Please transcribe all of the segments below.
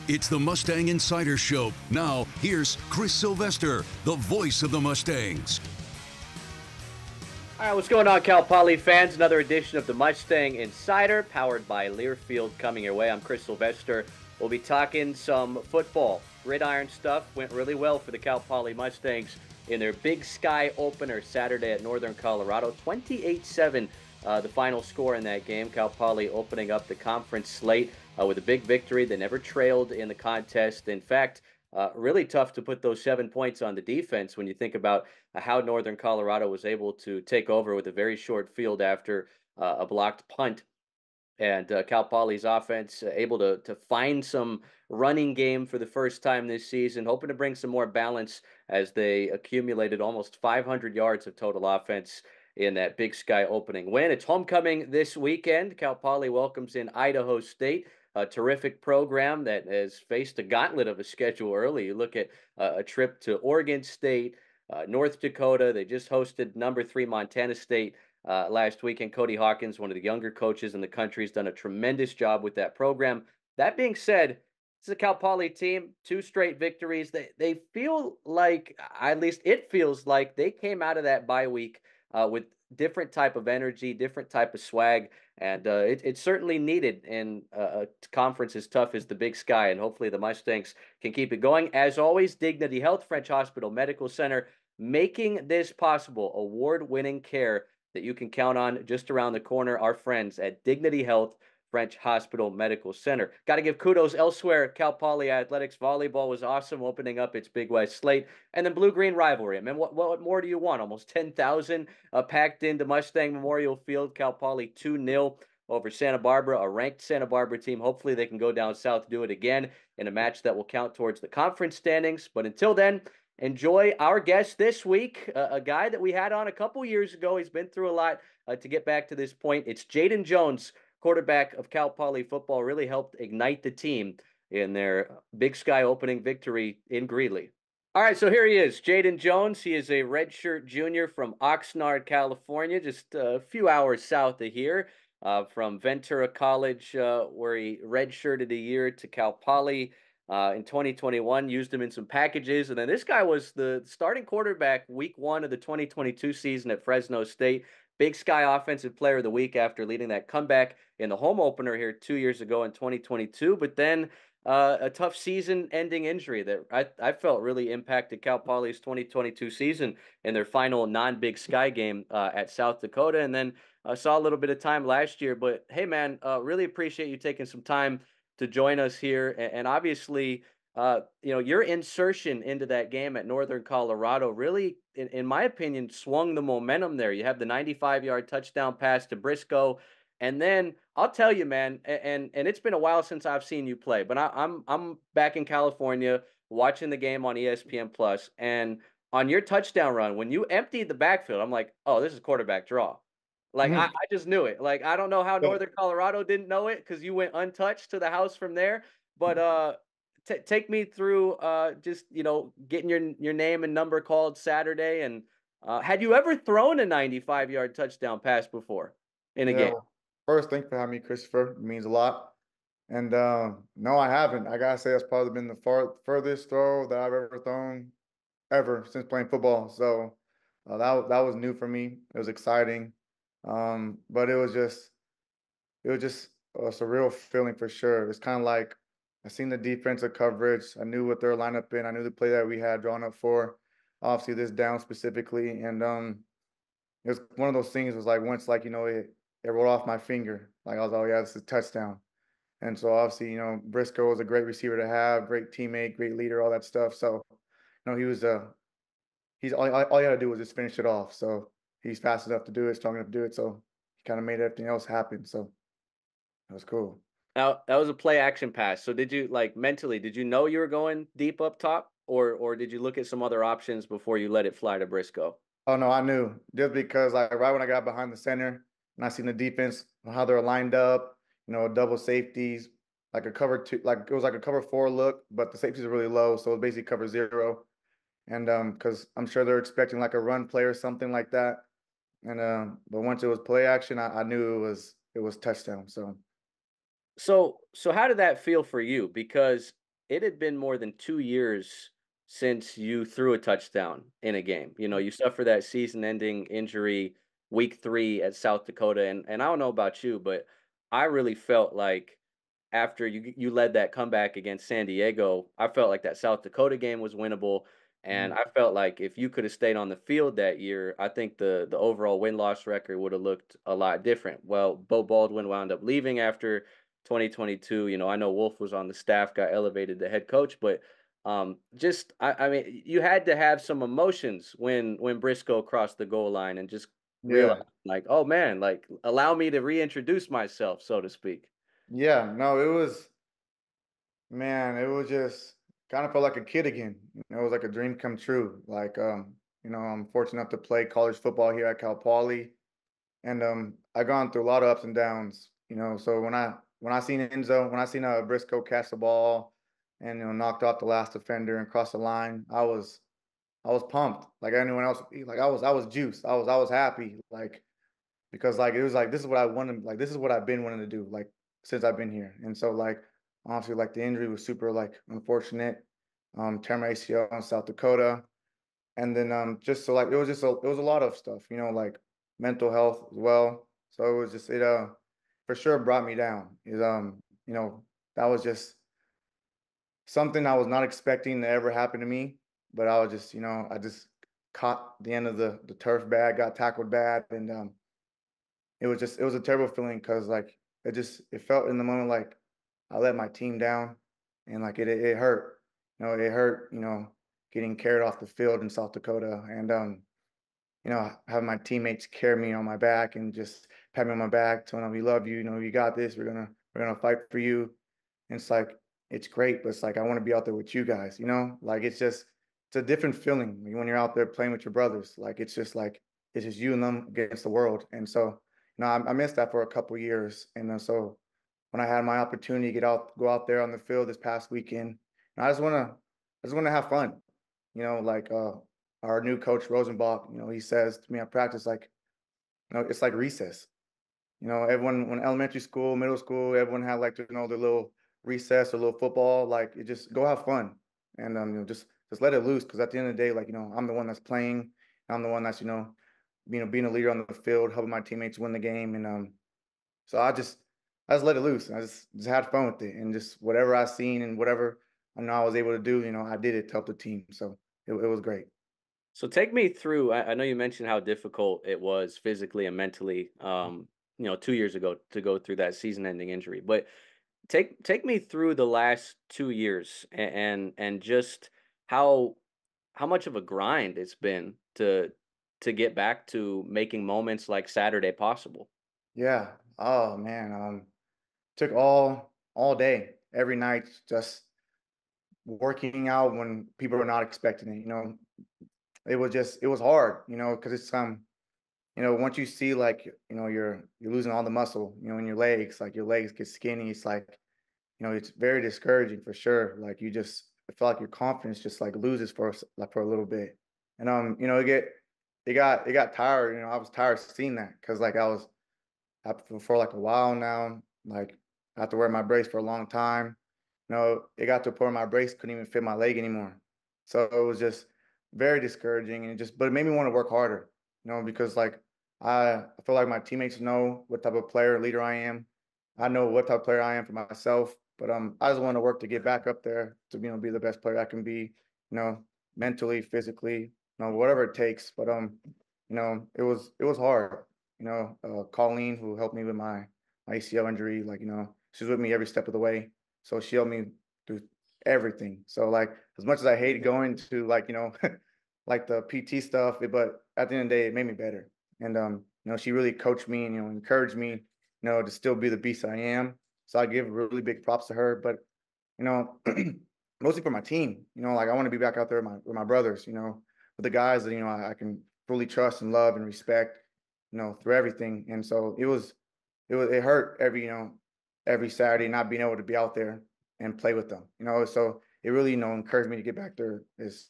It's the Mustang Insider Show. Now, here's Chris Sylvester, the voice of the Mustangs. All right, what's going on, Cal Poly fans? Another edition of the Mustang Insider, powered by Learfield, coming your way. I'm Chris Sylvester. We'll be talking some football. Gridiron stuff went really well for the Cal Poly Mustangs in their Big Sky opener Saturday at Northern Colorado. 28-7, the final score in that game. Cal Poly opening up the conference slate with a big victory. They never trailed in the contest. In fact, really tough to put those 7 points on the defense when you think about how Northern Colorado was able to take over with a very short field after a blocked punt. And Cal Poly's offense able to find some running game for the first time this season, hoping to bring some more balance as they accumulated almost 500 yards of total offense in that Big Sky opening win. It's homecoming this weekend. Cal Poly welcomes in Idaho State, a terrific program that has faced a gauntlet of a schedule early. You look at a trip to Oregon State, North Dakota. They just hosted number 3 Montana State last weekend. Cody Hawkins, one of the younger coaches in the country, has done a tremendous job with that program. That being said, this is a Cal Poly team, 2 straight victories. They feel like, at least it feels like, they came out of that bye week with different type of energy, different type of swag, and it's certainly needed in a conference as tough as the Big Sky, and hopefully the Mustangs can keep it going. As always, Dignity Health, French Hospital Medical Center, making this possible. Award-winning care that you can count on just around the corner. Our friends at Dignity Health, French Hospital Medical Center. Got to give kudos elsewhere. Cal Poly Athletics volleyball was awesome, opening up its Big West slate. And then blue-green rivalry. I mean, what more do you want? Almost 10,000 packed into Mustang Memorial Field. Cal Poly 2-0 over Santa Barbara, a ranked Santa Barbara team. Hopefully they can go down south, do it again in a match that will count towards the conference standings. But until then, enjoy our guest this week, a guy that we had on a couple years ago. He's been through a lot to get back to this point. It's Jaden Jones, quarterback of Cal Poly football, really helped ignite the team in their Big Sky opening victory in Greeley. All right, so here he is, Jaden Jones. He is a redshirt junior from Oxnard, California, just a few hours south of here, from Ventura College, where he redshirted a year, to Cal Poly. In 2021, used him in some packages. And then this guy was the starting quarterback week 1 of the 2022 season at Fresno State. Big Sky Offensive Player of the Week after leading that comeback in the home opener here 2 years ago in 2022. But then a tough season-ending injury that I felt really impacted Cal Poly's 2022 season in their final non-Big Sky game at South Dakota. And then saw a little bit of time last year. But, hey, man, really appreciate you taking some time to join us here. And obviously, your insertion into that game at Northern Colorado really, in my opinion, swung the momentum there. You have the 95-yard touchdown pass to Briscoe. And then I'll tell you, man, and it's been a while since I've seen you play, but I'm back in California watching the game on ESPN Plus, and on your touchdown run, when you emptied the backfield, I'm like, oh, this is quarterback draw. Like, I just knew it. Like, I don't know how Northern Colorado didn't know it because you went untouched to the house from there. But take me through just, getting your name and number called Saturday. And had you ever thrown a 95-yard touchdown pass before in a game? Well, first, thanks for having me, Christopher. It means a lot. And no, I haven't. I gotta say, that's probably been the furthest throw that I've ever thrown ever since playing football. So that was new for me. It was exciting, but it was just a surreal feeling for sure. It's kind of like I seen the defensive coverage. I knew what their lineup in. I knew the play that we had drawn up for. Obviously, this down specifically, and it was one of those things. Was like once, like it rolled off my finger. Like I was, oh yeah, this is a touchdown. And so obviously, Briscoe was a great receiver to have, great teammate, great leader, all that stuff. So, he was he's all you had to do was just finish it off. So he's fast enough to do it, strong enough to do it. So he kind of made everything else happen. So that was cool. Now, that was a play action pass. So did you, like, mentally, did you know you were going deep up top, or did you look at some other options before you let it fly to Briscoe? Oh no, I knew just because like right when I got behind the center and I seen the defense how they're lined up, double safeties, like a cover 2, like it was like a cover 4 look, but the safeties are really low, so it basically cover 0. And because I'm sure they're expecting like a run play or something like that. And but once it was play action, I knew it was touchdown. So So how did that feel for you? Because it had been more than 2 years since you threw a touchdown in a game. You know, you suffered that season-ending injury week 3 at South Dakota, and I don't know about you, but I really felt like after you led that comeback against San Diego, I felt like that South Dakota game was winnable, and Mhm. I felt like if you could have stayed on the field that year, I think the overall win-loss record would have looked a lot different. Well, Bo Baldwin wound up leaving after 2022. You know, I know Wolf was on the staff, got elevated to head coach, but just I mean, you had to have some emotions when Briscoe crossed the goal line and just realized Yeah. like, oh man, like allow me to reintroduce myself, so to speak. Yeah. No, it was, man, it was just kind of felt like a kid again. It was like a dream come true. Like, I'm fortunate enough to play college football here at Cal Poly. And I gone through a lot of ups and downs, So when I seen Enzo, when I seen Briscoe catch the ball and knocked off the last defender and crossed the line, I was pumped. Like anyone else would be. Like I was juiced. I was happy. Like because like it was like this is what I wanted. Like this is what I've been wanting to do. Like since I've been here. And so like honestly, like the injury was super like unfortunate. Tear my ACL in South Dakota. And then just so like it was a lot of stuff, like mental health as well. So it was just it for sure brought me down. You know, that was just something I was not expecting to ever happen to me. But I was just, I just caught the end of the turf bad, got tackled bad, and it was a terrible feeling because like it felt in the moment like I let my team down, and like it hurt. It hurt. Getting carried off the field in South Dakota, and have my teammates carry me on my back and just pat me on my back, telling me we love you. You got this. We're gonna fight for you. And it's like it's great, but it's like I want to be out there with you guys. Like it's a different feeling when you're out there playing with your brothers. Like it's just you and them against the world. And so I missed that for a couple years. And then so when I had my opportunity to go out there on the field this past weekend, and I just wanna have fun. Like our new coach Rosenbach, he says to me at practice, like, it's like recess. Everyone when elementary school, middle school, everyone had like their little recess or little football. Like it just go have fun and just let it loose because at the end of the day, like I'm the one that's playing, I'm the one that's being a leader on the field, helping my teammates win the game, and so I just let it loose. And I just had fun with it and just whatever I seen and whatever I know I was able to do, I did it to help the team. So it was great. So take me through. I know you mentioned how difficult it was physically and mentally. 2 years ago to go through that season-ending injury, but take me through the last 2 years and just how how much of a grind it's been to get back to making moments like Saturday possible. Yeah. Oh man. Took all day, every night, just working out when people are not expecting it. It was hard, because it's once you see like you're losing all the muscle, in your legs, like your legs get skinny. It's like, it's very discouraging for sure. Like I feel like your confidence just like loses like for a little bit. And it got tired. I was tired of seeing that because like for like a while now. Like I have to wear my brace for a long time. It got to a point where my brace couldn't even fit my leg anymore. So it was just very discouraging and but it made me want to work harder, because like I feel like my teammates know what type of player leader I am. I know what type of player I am for myself, but I just want to work to get back up there to be the best player I can be, mentally, physically, whatever it takes. But it was hard. Colleen, who helped me with my ACL injury, like, she's with me every step of the way. So she helped me through everything. So like as much as I hated going to like, like the PT stuff, but at the end of the day, it made me better. And she really coached me and encouraged me, to still be the beast I am. So I give really big props to her. But you know, mostly for my team. Like I want to be back out there with my brothers. With the guys that I can fully trust and love and respect. Through everything. And so it hurt every Saturday not being able to be out there and play with them. So it really encouraged me to get back there as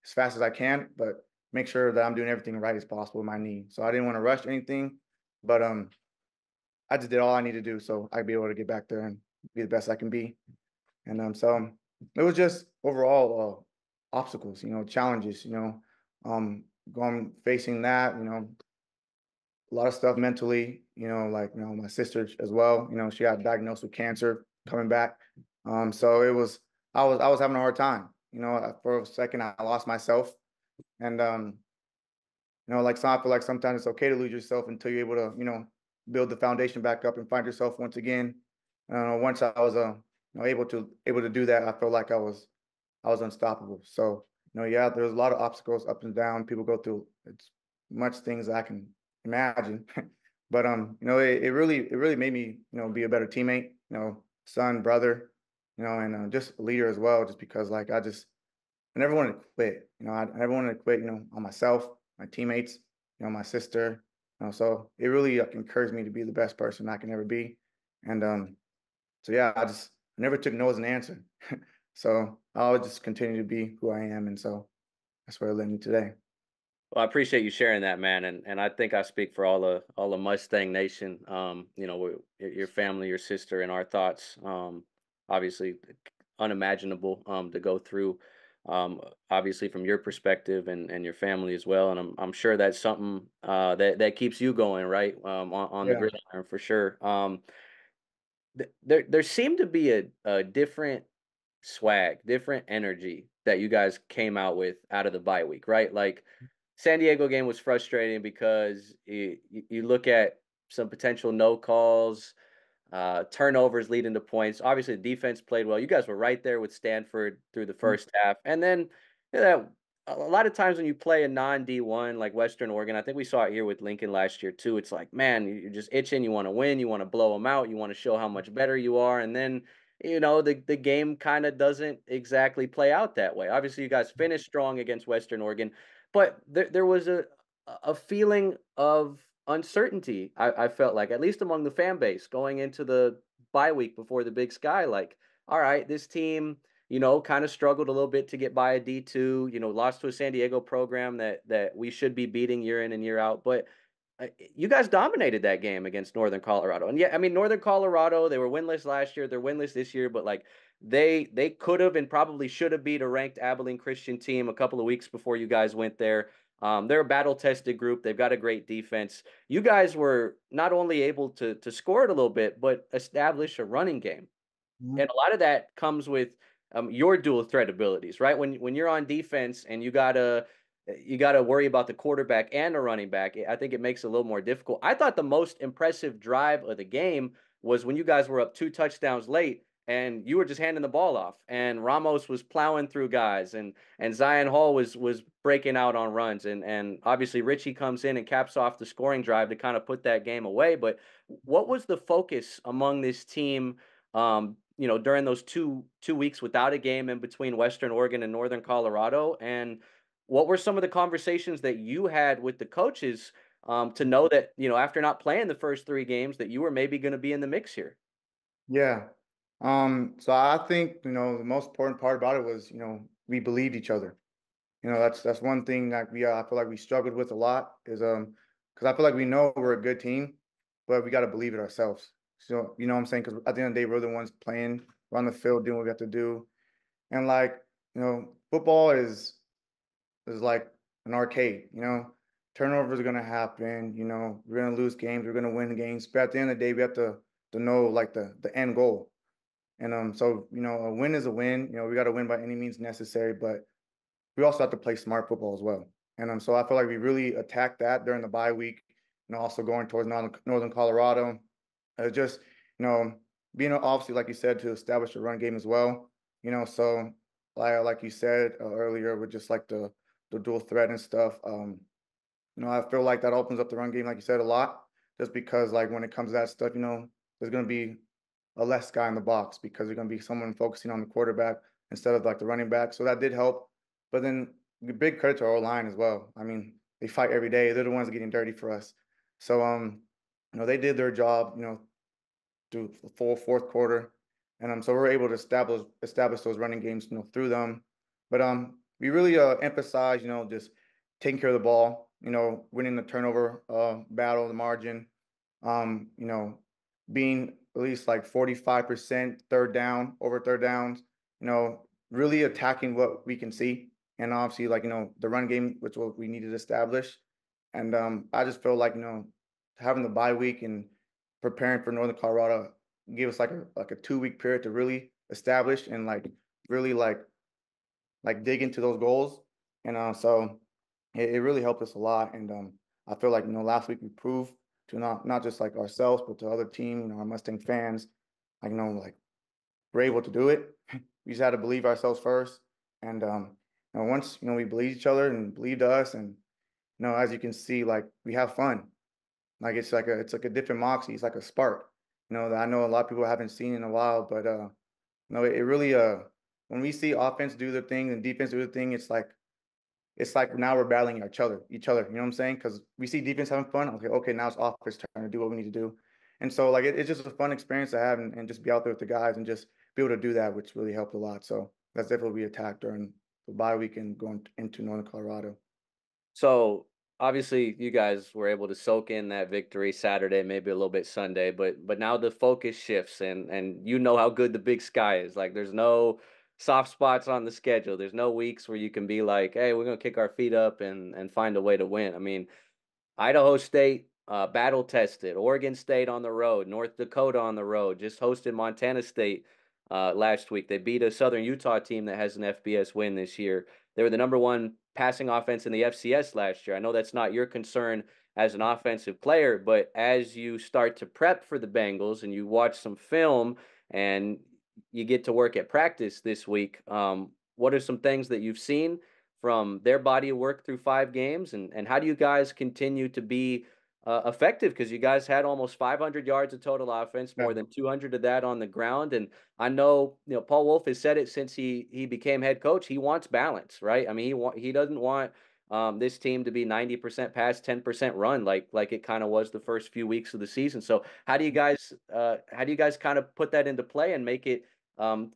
fast as I can, but make sure that I'm doing everything right as possible with my knee. So I didn't want to rush anything, but I just did all I need to do so I'd be able to get back there and be the best I can be. And so It was just overall obstacles, challenges, going facing that, a lot of stuff mentally, like my sister as well. She got diagnosed with cancer coming back. So I was having a hard time. For a second I lost myself, and like so I feel like sometimes it's okay to lose yourself until you're able to, build the foundation back up and find yourself once again. Once I was able to do that, I felt like I was unstoppable. So, yeah, there's a lot of obstacles up and down. People go through it's much things I can imagine. But it really made me, be a better teammate, son, brother, and just a leader as well, just because like I never wanted to quit. I never wanted to quit, on myself, my teammates, my sister. So it really encouraged me to be the best person I can ever be. And so yeah, I never took no as an answer. So I always just continue to be who I am, and so that's where it led me today. Well, I appreciate you sharing that, man, and I think I speak for all the Mustang Nation. Your family, your sister, and our thoughts. Obviously, unimaginable to go through. Obviously, from your perspective and your family as well, and I'm sure that's something that keeps you going, right? On the Yeah. gridiron for sure. There seemed to be a different swag, different energy that you guys came out with out of the bye week, right? Like San Diego game was frustrating because you look at some potential no calls, turnovers leading to points. Obviously, the defense played well. You guys were right there with Stanford through the Mhm. first half, and then you know, a lot of times when you play a non D1 like Western Oregon, I think we saw it here with Lincoln last year too. It's like, man, you're just itching. You want to win. You want to blow them out. You want to show how much better you are, and then the game kind of doesn't exactly play out that way. Obviously, you guys finished strong against Western Oregon, but there was a feeling of uncertainty. I felt like, at least among the fan base, going into the bye week before the Big Sky. Like, all right, this team, kind of struggled a little bit to get by a D2. Lost to a San Diego program that we should be beating year in and year out, but. You guys dominated that game against Northern Colorado, and yeah, I mean Northern Colorado. They were winless last year. They're winless this year, but like they could have and probably should have beat a ranked Abilene Christian team a couple of weeks before you guys went there. They're a battle tested group. They've got a great defense. You guys were not only able to score it a little bit, but establish a running game. Mhm. And a lot of that comes with your dual threat abilities, right? When you're on defense and you gotta worry about the quarterback and the running back. I think it makes it a little more difficult. I thought the most impressive drive of the game was when you guys were up 2 touchdowns late and you were just handing the ball off, and Ramos was plowing through guys, and Zion Hall was breaking out on runs, and obviously Richie comes in and caps off the scoring drive to kind of put that game away. But what was the focus among this team? During those two weeks without a game in between Western Oregon and Northern Colorado, and what were some of the conversations that you had with the coaches to know that after not playing the first 3 games that you were maybe going to be in the mix here? Yeah. So I think, the most important part about it was, we believed each other. That's one thing that I feel like we struggled with a lot is because I feel like we know we're a good team, but we got to believe it ourselves. So you know what I'm saying? Because at the end of the day, we're the ones playing, we're on the field doing what we have to do, and like football is like an arcade. Turnovers are gonna happen. We're gonna lose games, we're gonna win games, but at the end of the day, we have to know like the end goal. And so a win is a win. We got to win by any means necessary, but we also have to play smart football as well. And so I feel like we really attacked that during the bye week, also going towards Northern Colorado. Just, being obviously, like you said, to establish a run game as well. So like you said earlier, with just like the dual threat and stuff. I feel like that opens up the run game, like you said, a lot, just because like when it comes to that stuff, there's gonna be a less guy in the box because there's gonna be someone focusing on the quarterback instead of like the running back. So that did help. But then the big credit to our line as well. I mean, they fight every day. They're the ones getting dirty for us. So they did their job, through the full fourth quarter. And so we're able to establish those running games, through them. But we really emphasize, just taking care of the ball, winning the turnover battle, the margin, being at least like 45% third down, over third downs, really attacking what we can see, and obviously, like, the run game, which what we needed to establish. And I just feel like, having the bye week and preparing for Northern Colorado gave us like a 2 week period to really establish and like really like dig into those goals. And so it really helped us a lot. And I feel like, last week we proved to not just like ourselves, but to other team, our Mustang fans, like, like we're able to do it. We just had to believe ourselves first. And once, we believe each other and believed us, and as you can see, like we have fun. Like it's like a different moxie. It's like a spark, that I know a lot of people haven't seen in a while. But no, it really when we see offense do their thing and defense do their thing, it's like now we're battling each other. You know what I'm saying? Because we see defense having fun. Okay, now it's offense trying to do what we need to do. And so like it's just a fun experience to have, and just be out there with the guys and just be able to do that, which really helped a lot. So that's definitely attacked during the bye weekend going into Northern Colorado. So obviously, you guys were able to soak in that victory Saturday, maybe a little bit Sunday, but now the focus shifts, and you know how good the Big Sky is. Like, there's no soft spots on the schedule. There's no weeks where you can be like, hey, we're gonna kick our feet up and find a way to win. I mean, Idaho State, battle tested. Oregon State on the road. North Dakota on the road. Just hosted Montana State last week. They beat a Southern Utah team that has an FBS win this year. They were the number one passing offense in the FCS last year. I know that's not your concern as an offensive player, but as you start to prep for the Bengals and you watch some film and you get to work at practice this week, what are some things that you've seen from their body of work through 5 games, and how do you guys continue to be effective? Because you guys had almost 500 yards of total offense, Yeah. more than 200 of that on the ground. And I know, Paul Wolf has said it since he became head coach. He wants balance, right? I mean, he doesn't want this team to be 90% pass, 10% run, like it kind of was the first few weeks of the season. So how do you guys kind of put that into play and make it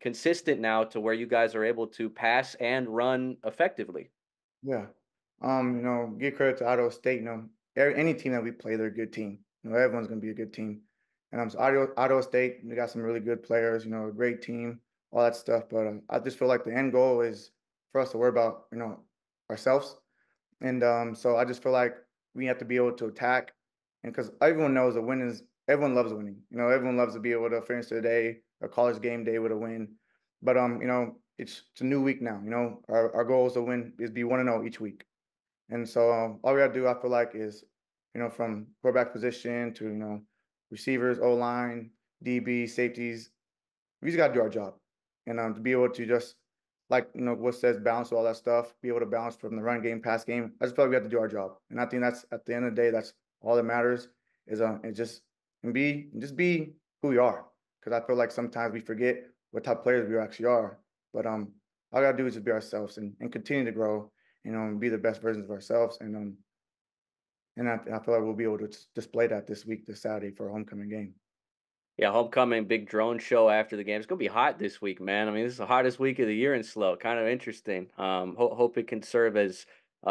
consistent now to where you guys are able to pass and run effectively? Yeah. Give credit to Idaho State. Any team that we play, they're a good team. Everyone's gonna be a good team. And so Idaho State, they got some really good players. A great team, all that stuff. But I just feel like the end goal is for us to worry about, ourselves. And so I just feel like we have to be able to attack, and because everyone knows that everyone loves winning. Everyone loves to be able to finish the day, a college game day with a win. But it's a new week now. Our goal is to win, is be 1-0 each week. And so all we gotta do, I feel like, is from quarterback position to receivers, O line, DB, safeties, we just gotta do our job, and to be able to just, like, what says balance, all that stuff, be able to balance from the run game, pass game. I just feel like we have to do our job, and I think that's, at the end of the day, that's all that matters. Is it just, and be who we are, because I feel like sometimes we forget what type of players we actually are. But all we gotta do is just be ourselves, and continue to grow, and be the best versions of ourselves. And I feel like we'll be able to display that this Saturday for our homecoming game. Yeah, homecoming, big drone show after the game. It's gonna be hot this week, man. I mean, this is the hottest week of the year in SLO. Kind of interesting. Hope it can serve as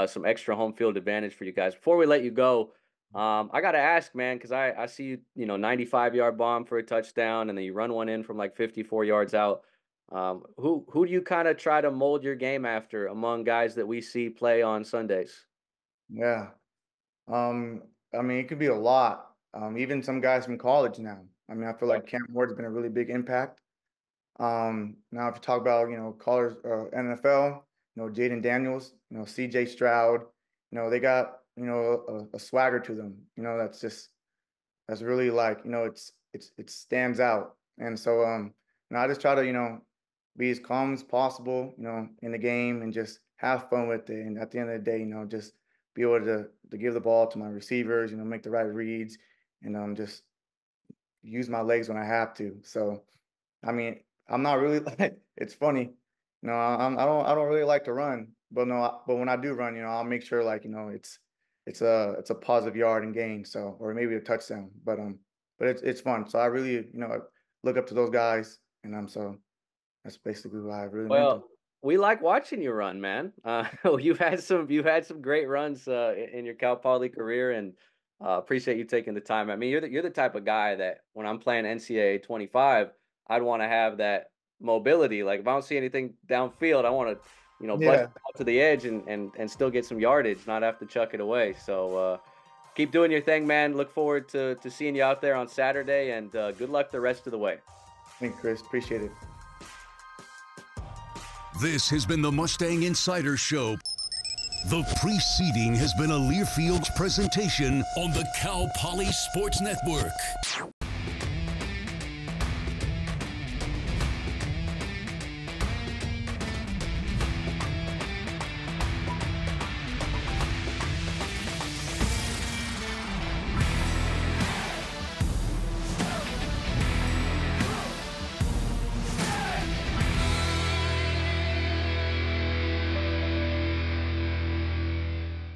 some extra home field advantage for you guys. Before we let you go, I gotta ask, man, because I see you, 95-yard bomb for a touchdown, and then you run one in from like 54 yards out. Who do you kind of try to mold your game after among guys that we see play on Sundays? Yeah. I mean, it could be a lot. Even some guys from college now. I mean, I feel like Cam Ward's been a really big impact. Now if you talk about, college, NFL, Jaden Daniels, CJ Stroud, they got, a swagger to them, that's really like, it stands out. And so I just try to, be as calm as possible, in the game, and just have fun with it. And at the end of the day, just be able to give the ball to my receivers, make the right reads, and just use my legs when I have to. So I mean, I'm not really like, it's funny. I don't really like to run, but no, but when I do run, I'll make sure, like, it's a positive yard and gain, so, or maybe a touchdown. But it's fun. So I really, look up to those guys, and so that's basically why I really meant to. Well, we like watching you run, man. You've had some great runs in your Cal Poly career, and appreciate you taking the time. I mean, you're the type of guy that when I'm playing NCAA 25, I'd want to have mobility. Like if I don't see anything downfield, I want to, bust Yeah. it out to the edge and still get some yardage, not have to chuck it away. So keep doing your thing, man. Look forward to seeing you out there on Saturday, and good luck the rest of the way. Thank you, Chris. Appreciate it. This has been the Mustang Insider Show. The preceding has been a Learfield's presentation on the Cal Poly Sports Network.